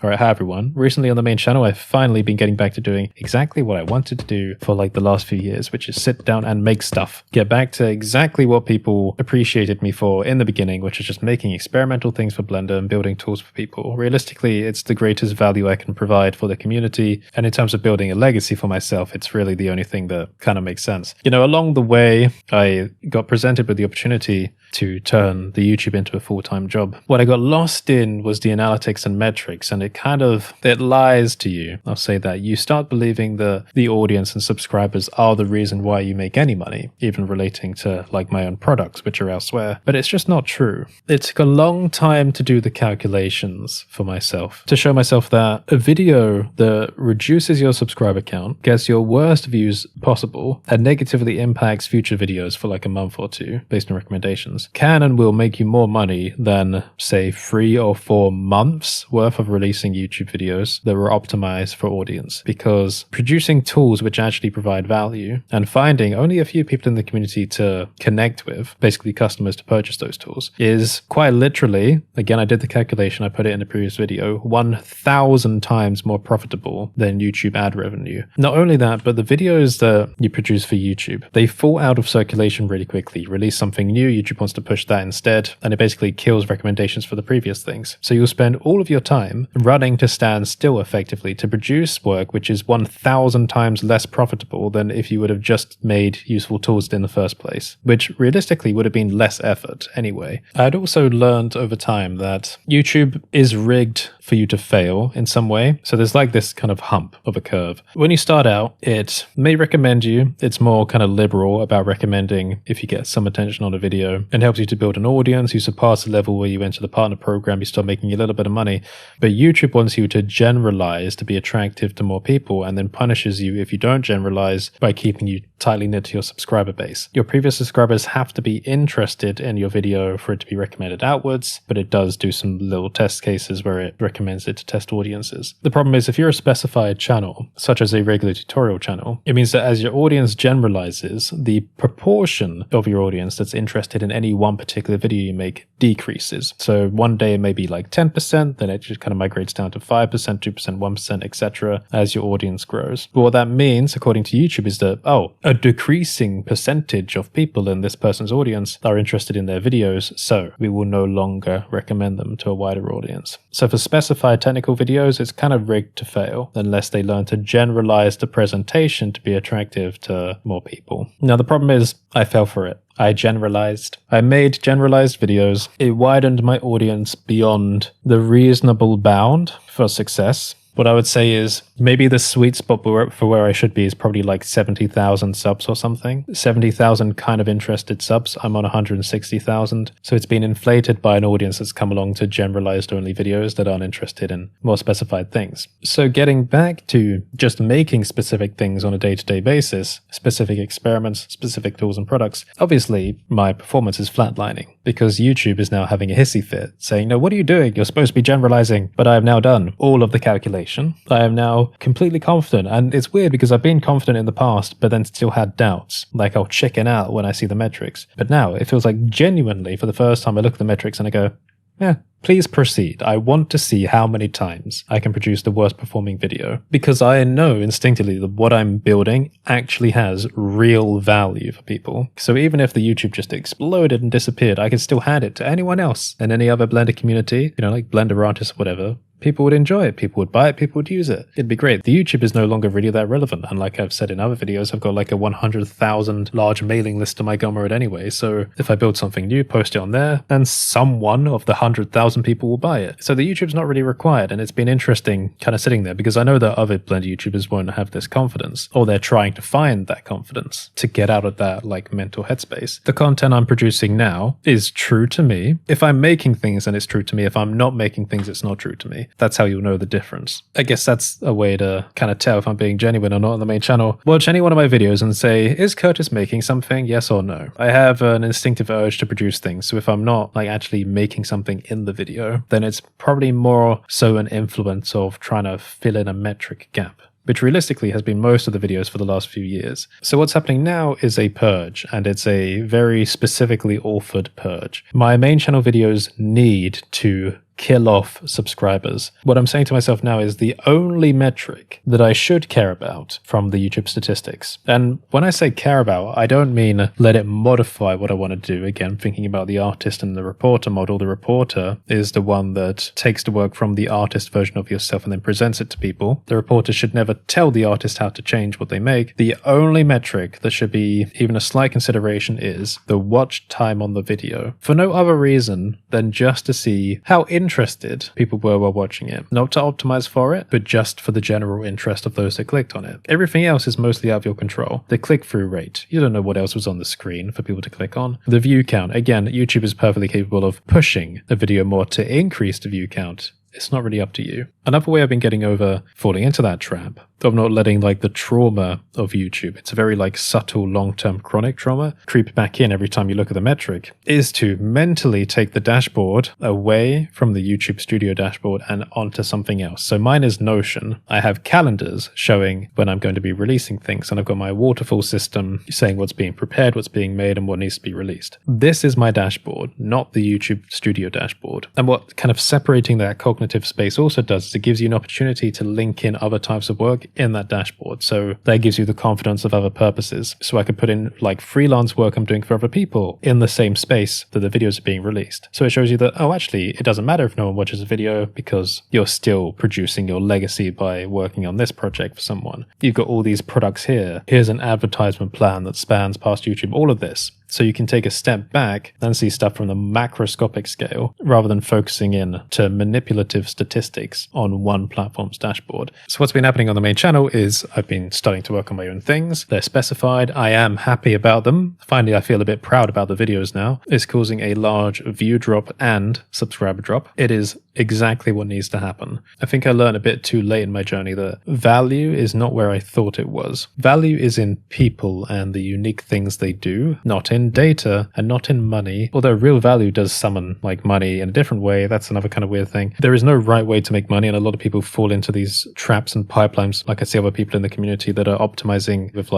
Alright, hi everyone. Recently on the main channel, I've finally been getting back to doing exactly what I wanted to do for like the last few years, which is sit down and make stuff. Get back to exactly what people appreciated me for in the beginning, which is just making experimental things for Blender and building tools for people. Realistically, it's the greatest value I can provide for the community, and in terms of building a legacy for myself, it's really the only thing that kind of makes sense. You know, along the way, I got presented with the opportunity to turn the YouTube into a full-time job. What I got lost in was the analytics and metrics, and it lies to you. I'll say that. You start believing that the audience and subscribers are the reason why you make any money, even relating to like my own products, which are elsewhere. But it's just not true. It took a long time to do the calculations for myself, to show myself that a video that reduces your subscriber count, gets your worst views possible, and negatively impacts future videos for like a month or two, based on recommendations, can and will make you more money than, say, 3 or 4 months worth of releasing YouTube videos that were optimized for audience. Because producing tools which actually provide value and finding only a few people in the community to connect with, basically customers to purchase those tools, is quite literally, again, I did the calculation, I put it in a previous video, 1,000 times more profitable than YouTube ad revenue. Not only that, but the videos that you produce for YouTube, they fall out of circulation really quickly. Release something new, YouTube wants to push that instead, and it basically kills recommendations for the previous things. So you'll spend all of your time running to stand still effectively to produce work which is 1,000 times less profitable than if you would have just made useful tools in the first place, which realistically would have been less effort anyway. I'd also learned over time that YouTube is rigged for you to fail in some way. So there's like this kind of hump of a curve. When you start out, it may recommend you. It's more kind of liberal about recommending if you get some attention on a video, and helps you to build an audience. You surpass the level where you enter the partner program, you start making a little bit of money. But YouTube wants you to generalize to be attractive to more people, and then punishes you if you don't generalize by keeping you tightly knit to your subscriber base. Your previous subscribers have to be interested in your video for it to be recommended outwards, but it does do some little test cases where it recommends it to test audiences. The problem is if you're a specified channel, such as a regular tutorial channel, it means that as your audience generalizes, the proportion of your audience that's interested in any one particular video you make decreases. So one day it may be like 10%, then it just kind of migrates down to 5%, 2%, 1%, etc. as your audience grows. But what that means, according to YouTube, is that, a decreasing percentage of people in this person's audience are interested in their videos, so we will no longer recommend them to a wider audience. So for specified technical videos, it's kind of rigged to fail unless they learn to generalize the presentation to be attractive to more people. Now the problem is I fell for it. I generalized. I made generalized videos. It widened my audience beyond the reasonable bound for success. What I would say is maybe the sweet spot for where I should be is probably like 70,000 subs or something. 70,000 kind of interested subs. I'm on 160,000. So it's been inflated by an audience that's come along to generalized only videos that aren't interested in more specified things. So getting back to just making specific things on a day-to-day basis, specific experiments, specific tools and products, obviously my performance is flatlining because YouTube is now having a hissy fit saying, no, what are you doing? You're supposed to be generalizing. But I have now done all of the calculations. I am now completely confident, and it's weird because I've been confident in the past but then still had doubts, like I'll chicken out when I see the metrics. But now it feels like genuinely for the first time I look at the metrics and I go, yeah, please proceed. I want to see how many times I can produce the worst performing video, because I know instinctively that what I'm building actually has real value for people. So even if the YouTube just exploded and disappeared, I could still hand it to anyone else in any other Blender community, like Blender artists or whatever. People would enjoy it, people would buy it, people would use it. It'd be great. The YouTube is no longer really that relevant, and like I've said in other videos, I've got like a 100,000 large mailing list to my Gumroad anyway, so if I build something new, post it on there, then someone of the 100,000 people will buy it. So the YouTube's not really required, and it's been interesting kind of sitting there, because I know that other Blender YouTubers won't have this confidence, or they're trying to find that confidence to get out of that like mental headspace. The content I'm producing now is true to me. If I'm making things, then it's true to me. If I'm not making things, it's not true to me. That's how you'll know the difference. I guess that's a way to kind of tell if I'm being genuine or not on the main channel. Watch any one of my videos and say, is Curtis making something? Yes or no? I have an instinctive urge to produce things, so if I'm not like actually making something in the video, then it's probably more so an influence of trying to fill in a metric gap, which realistically has been most of the videos for the last few years. So what's happening now is a purge, and it's a very specifically authored purge. My main channel videos need to kill off subscribers. What I'm saying to myself now is the only metric that I should care about from the YouTube statistics. And when I say care about, I don't mean let it modify what I want to do. Again, thinking about the artist and the reporter model, the reporter is the one that takes the work from the artist version of yourself and then presents it to people. The reporter should never tell the artist how to change what they make. The only metric that should be even a slight consideration is the watch time on the video, for no other reason than just to see how interested people were while watching it. Not to optimize for it, but just for the general interest of those that clicked on it. Everything else is mostly out of your control. The click-through rate, you don't know what else was on the screen for people to click on. The view count, again, YouTube is perfectly capable of pushing a video more to increase the view count. It's not really up to you. Another way I've been getting over falling into that trap of not letting the trauma of YouTube, it's a very subtle long-term chronic trauma, creep back in every time you look at the metric, is to mentally take the dashboard away from the YouTube Studio dashboard and onto something else. So mine is Notion. I have calendars showing when I'm going to be releasing things, and I've got my waterfall system saying what's being prepared, what's being made, and what needs to be released. This is my dashboard, not the YouTube Studio dashboard. And what kind of separating that cognitive space also does is it gives you an opportunity to link in other types of work in that dashboard. So that gives you the confidence of other purposes. So I could put in freelance work I'm doing for other people in the same space that the videos are being released. So it shows you that, oh, actually, it doesn't matter if no one watches a video because you're still producing your legacy by working on this project for someone. You've got all these products here. Here's an advertisement plan that spans past YouTube, all of this. So you can take a step back and see stuff from the macroscopic scale rather than focusing in to manipulative statistics on one platform's dashboard. So what's been happening on the main channel is I've been starting to work on my own things. They're specified. I am happy about them. Finally, I feel a bit proud about the videos now. It's causing a large view drop and subscriber drop. It is exactly what needs to happen. I think I learned a bit too late in my journey that value is not where I thought it was. Value is in people and the unique things they do, not in data and not in money. Although real value does summon money in a different way. That's another kind of weird thing. There is no right way to make money, and a lot of people fall into these traps and pipelines. I see other people in the community that are optimizing with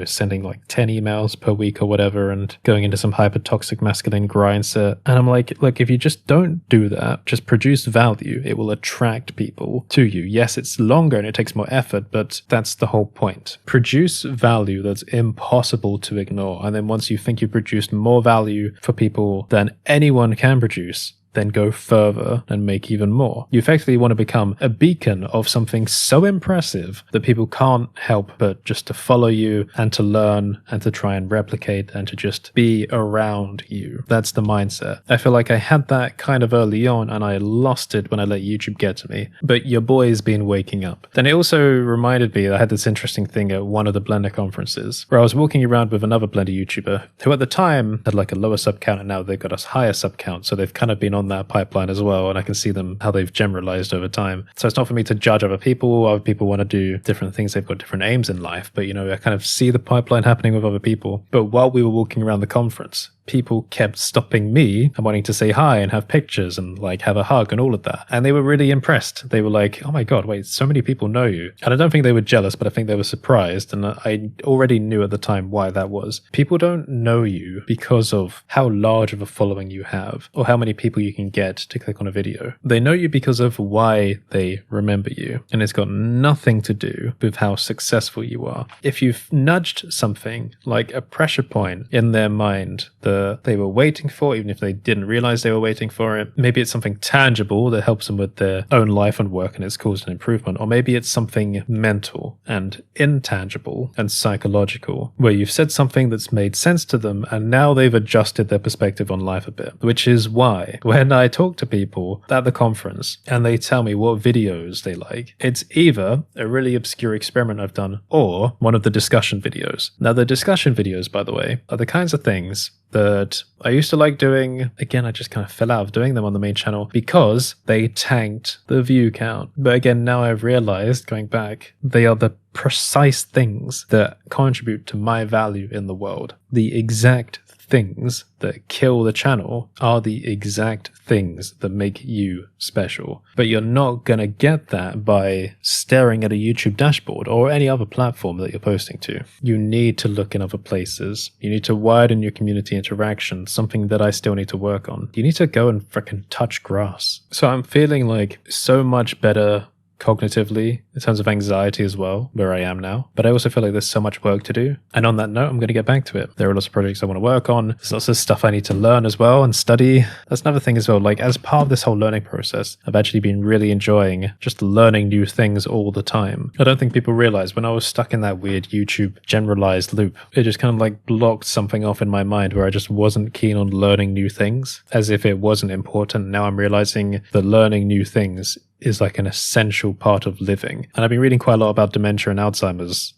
sending 10 emails per week or whatever and going into some hyper toxic masculine grind set. And I'm look, if you just don't do that, just produce value, it will attract people to you. Yes, it's longer and it takes more effort, but that's the whole point. Produce value that's impossible to ignore. And then once you think you've produced more value for people than anyone can produce, then go further and make even more. You effectively want to become a beacon of something so impressive that people can't help but just to follow you and to learn and to try and replicate and to just be around you. That's the mindset. I feel like I had that kind of early on and I lost it when I let YouTube get to me. But your boy's been waking up. Then it also reminded me that I had this interesting thing at one of the Blender conferences where I was walking around with another Blender YouTuber who at the time had a lower sub count, and now they've got a higher sub count. So they've kind of been on that pipeline as well, and I can see them how they've generalized over time. So it's not for me to judge other people. Other people want to do different things. They've got different aims in life, but I kind of see the pipeline happening with other people. But while we were walking around the conference, people kept stopping me and wanting to say hi and have pictures and have a hug and all of that. And they were really impressed. They were like, oh my God, wait, so many people know you. And I don't think they were jealous, but I think they were surprised. And I already knew at the time why that was. People don't know you because of how large of a following you have or how many people you can get to click on a video. They know you because of why they remember you. And it's got nothing to do with how successful you are. If you've nudged something like a pressure point in their mind that they were waiting for, even if they didn't realize they were waiting for it. Maybe it's something tangible that helps them with their own life and work and it's caused an improvement. Or maybe it's something mental and intangible and psychological, where you've said something that's made sense to them and now they've adjusted their perspective on life a bit. Which is why when I talk to people at the conference and they tell me what videos they like, it's either a really obscure experiment I've done or one of the discussion videos. Now the discussion videos, by the way, are the kinds of things that I used to like doing. Again, I just kind of fell out of doing them on the main channel because they tanked the view count. But again, now I've realized, going back, they are the precise things that contribute to my value in the world. The exact things that kill the channel are the exact things that make you special. But you're not going to get that by staring at a YouTube dashboard or any other platform that you're posting to. You need to look in other places. You need to widen your community interaction, something that I still need to work on. You need to go and freaking touch grass. So I'm feeling like so much better cognitively, in terms of anxiety as well, where I am now. But I also feel like there's so much work to do. And on that note, I'm going to get back to it. There are lots of projects I want to work on. There's lots of stuff I need to learn as well and study. That's another thing as well. Like, as part of this whole learning process, I've actually been really enjoying just learning new things all the time. I don't think people realize when I was stuck in that weird YouTube generalized loop, it just kind of like blocked something off in my mind where I just wasn't keen on learning new things, as if it wasn't important. Now I'm realizing that learning new things is like an essential part of living. And I've been reading quite a lot about dementia and Alzheimer's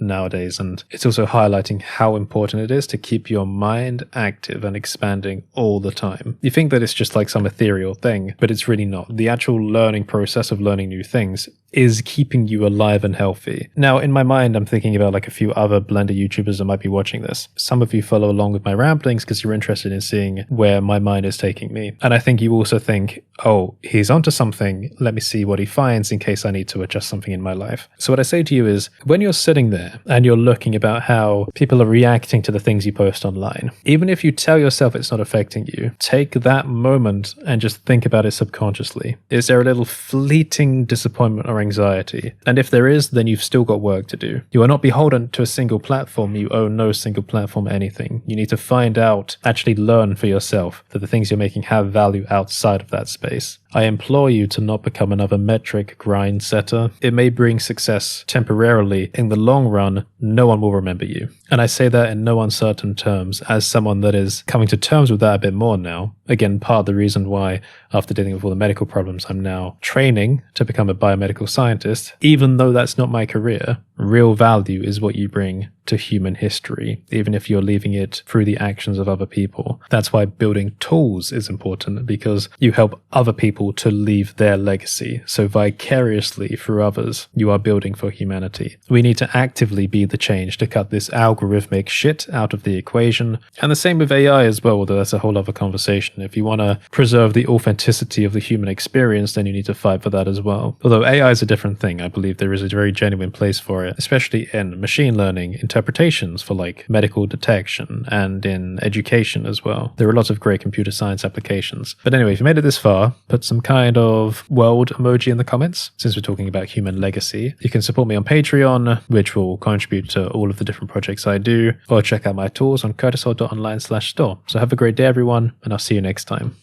nowadays, and it's also highlighting how important it is to keep your mind active and expanding all the time. You think that it's just like some ethereal thing, but it's really not. The actual learning process of learning new things is keeping you alive and healthy. Now, in my mind, I'm thinking about like a few other Blender YouTubers that might be watching this. Some of you follow along with my ramblings because you're interested in seeing where my mind is taking me. And I think you also think, oh, he's onto something. Let me see what he finds in case I need to adjust something in my life. So what I say to you is, when you're sitting there and you're looking about how people are reacting to the things you post online, even if you tell yourself it's not affecting you, take that moment and just think about it subconsciously. Is there a little fleeting disappointment or anxiety? And if there is, then you've still got work to do. You are not beholden to a single platform. You own no single platform anything. You need to find out, actually learn for yourself that the things you're making have value outside of that space. I implore you to not become another metric grind setter. It may bring success temporarily. In the long run, no one will remember you. And I say that in no uncertain terms as someone that is coming to terms with that a bit more now. Again, part of the reason why, after dealing with all the medical problems, I'm now training to become a biomedical scientist. Even though that's not my career, real value is what you bring to human history, even if you're leaving it through the actions of other people. That's why building tools is important, because you help other people to leave their legacy. So vicariously through others, you are building for humanity. We need to actively be the change to cut this algorithmic shit out of the equation. And the same with AI as well, although that's a whole other conversation. If you want to preserve the authenticity of the human experience, then you need to fight for that as well. Although AI is a different thing, I believe there is a very genuine place for it, especially in machine learning interpretations for like medical detection and in education as well. There are lots of great computer science applications. But anyway, if you made it this far, put some kind of world emoji in the comments. Since we're talking about human legacy, you can support me on Patreon, which will contribute to all of the different projects I do, or check out my tools on curtishall.online/store. So have a great day, everyone, and I'll see you next time.